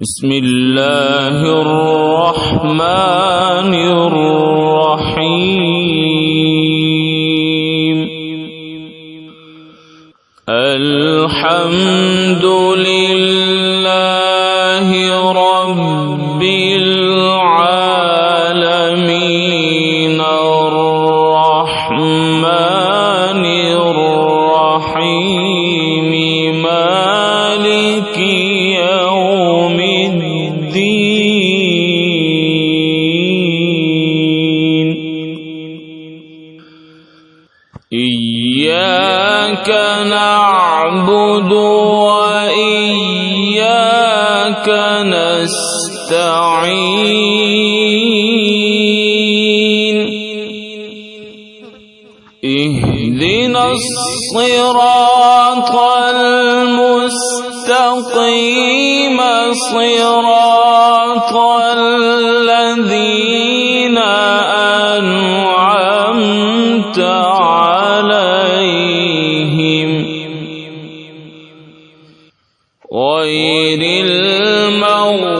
بسم الله الرحمن الرحيم. الحمد لله رب العالمين الرحمن الرحيم مالك يوم الدين. إياك نعبد وإياك نستعين. اهدنا الصراط المستقيم صراط الذين أنعمت عليهم غير المغضوب